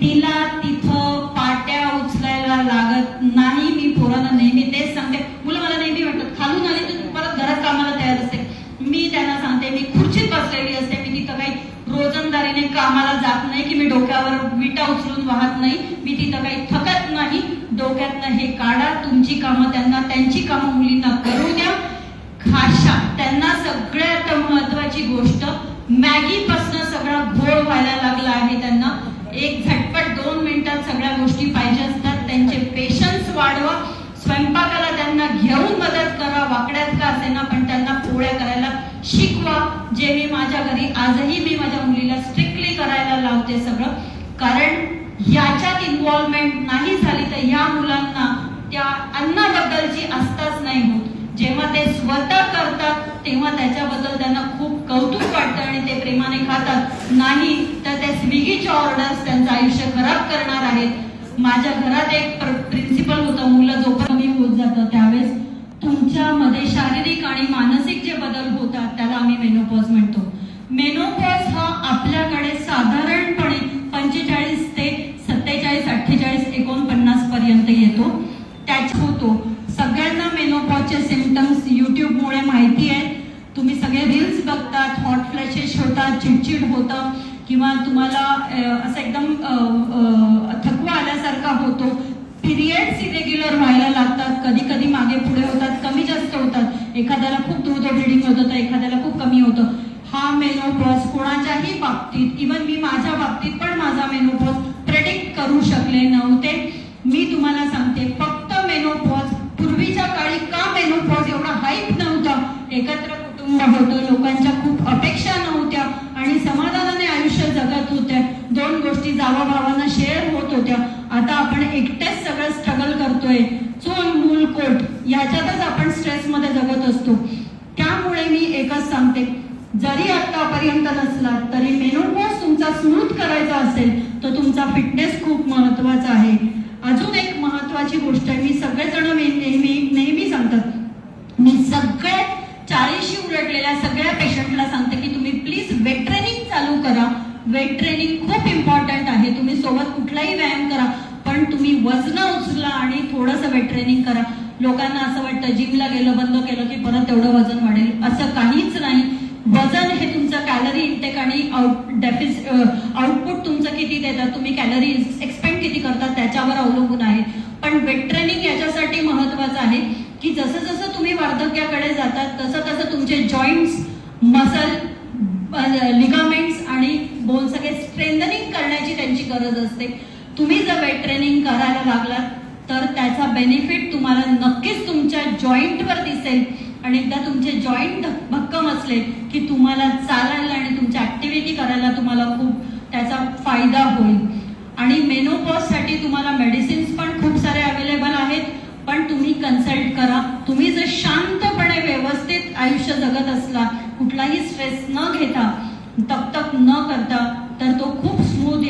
तिला तिथं पाट्या उचलायला लागत नाही. मी पोरांना नेहमी तेच सांगते. मुलं मला नेहमी म्हणतात खालून आली तर परत घरात कामाला तयार असते. मी त्यांना सांगते मी खुर्चीत बसलेली असते. मी तिथं काही रोजंदारीने कामाला जात नाही की मी डोक्यावर विटा उचलून वाहत नाही. मी तिथं काही थकत नाही. डोक्यातनं हे काढा. तुमची कामं त्यांना, त्यांची कामं मुलींना करू द्या. खाशा त्यांना सगळ्यात महत्वाची गोष्ट मॅगी पासून सगळा घोळ व्हायला लागला आहे. त्यांना एक झटपट 2 मिनिटात सगळ्या गोष्टी पाहिजे असतात. त्यांचे पेशन्स वाढवा. स्वयंपाकाला त्यांना घेऊन मदत करा, वाकड्यात का असेना पण त्यांना पोळ्या करायला शिकवा. जे मी माझ्या घरी आजही मी माझ्या मुलीला स्ट्रिक्टली करायला लावते सगळं. कारण याच्यात इन्व्हॉल्वमेंट नाही झाली तर ह्या मुलांना त्या अन्नाबद्दलची आस्थाच नाही होत. जेव्हा ते स्वतः करतात तेव्हा त्याच्याबद्दल त्यांना खूप कौतुक वाटतं आणि ते प्रेमाने खातात. नाही तर त्या स्विगीच्या ऑर्डर्स त्यांचं आयुष्य खराब करणार आहेत. माझ्या घरात एक प्रिन्सिपल होतं. मुलं जोपर्यंत कमी होत जातं त्यावेळेस तुमच्यामध्ये शारीरिक आणि मानसिक जे बदल होतात त्याला आम्ही मेनोपॉज म्हणतो. मेनोपॉज हा आपल्याकडे साधारणपणे 45 ते 47, 48, 49 पर्यंत येतो. त्याच होतो. सगळ्यांना मेनोपॉजचे सिम्पटम्स युट्यूबमुळे माहिती आहेत. तुम्ही सगळे रील्स बघतात. हॉट फ्लॅशेस होतात, चिडचिड होतं किंवा तुम्हाला असं एकदम थकवा आल्यासारखा होतो. पिरियड्स इरेग्युलर व्हायला लागतात. कधी कधी मागे पुढे होतात, कमी जास्त होतात. एखाद्याला खूप दूध ब्लिडिंग होतं तर एखाद्याला खूप कमी होतं. हा मेनोपॉज कोणाच्याही बाबतीत, इव्हन मी माझ्या बाबतीत पण माझा मेनोपॉज प्रेडिक्ट करू शकले नव्हते. मी तुम्हाला सांगते फक्त मेनोपॉज. पूर्वीच्या काळी का मेनोपॉज एवढा हाईप नव्हता. एकत्र कुटुंब होतं, लोकांच्या खूप अपेक्षा नव्हत्या आणि समाधानाने आयुष्य जगत होत्या. 2 गोष्टी जावाभावांना शेअर होत होत्या. आता आपण एकटेच सगळं स्ट्रगल करतोय. चूल मूल कोट याच्यातच आपण स्ट्रेसमध्ये जगत असतो. त्यामुळे मी एकच सांगते, जरी आतापर्यंत नसला तरी मेनोपॉज तुमचा स्मूथ करायचा असेल तर तुमचा फिटनेस खूप महत्वाचा आहे. अजून एक महत्वाची गोष्ट आहे. मी सगळेजण नेहमी सांगतात. मी सगळे 40शी उलटलेल्या सगळ्या पेशंटला सांगते की तुम्ही प्लीज वेट ट्रेनिंग चालू करा. वेट ट्रेनिंग खूप इम्पॉर्टंट आहे. तुम्ही सोबत कुठलाही व्यायाम करा पण तुम्ही वजन उचला आणि थोडंसं वेट ट्रेनिंग करा. लोकांना असं वाटतं जिमला गेलं बंद केलं की परत तेवढं वजन वाढेल. असं काहीच नाही. वजन हे तुमचं कॅलरी इंटेक आणि आउटपुट तुमचं किती देतात, तुम्ही कॅलरी एक्सपेंड किती करतात त्याच्यावर अवलंबून आहे. पण वेट ट्रेनिंग याच्यासाठी महत्वाचं आहे की जसं जसं तुम्ही वार्धक्याकडे जातात तसं तसं तुमचे जॉईंट्स, मसल, लिगामेंट्स आणि बोन सगळे स्ट्रेंथनिंग करण्याची त्यांची गरज असते. तुम्ही जर वेट ट्रेनिंग करायला लागलात तर त्याचा बेनिफिट तुम्हाला नक्कीच तुमच्या जॉईंटवर दिसेल. आणि एकदा तुमचे जॉईंट भक्कम असले की तुम्हाला चालायला आणि तुमच्या ऍक्टिव्हिटी करायला तुम्हाला खूप त्याचा फायदा होईल. आणि मेनोपॉजसाठी तुम्हाला मेडिसिन्स पण खूप सारे अवेलेबल आहेत. पण तुम्ही कन्सल्ट करा. तुम्ही जर शांतपणे व्यवस्थित आयुष्य जगत असला, कुठलाही स्ट्रेस न घेता, तक न करता, तर तो खूप स्मूथ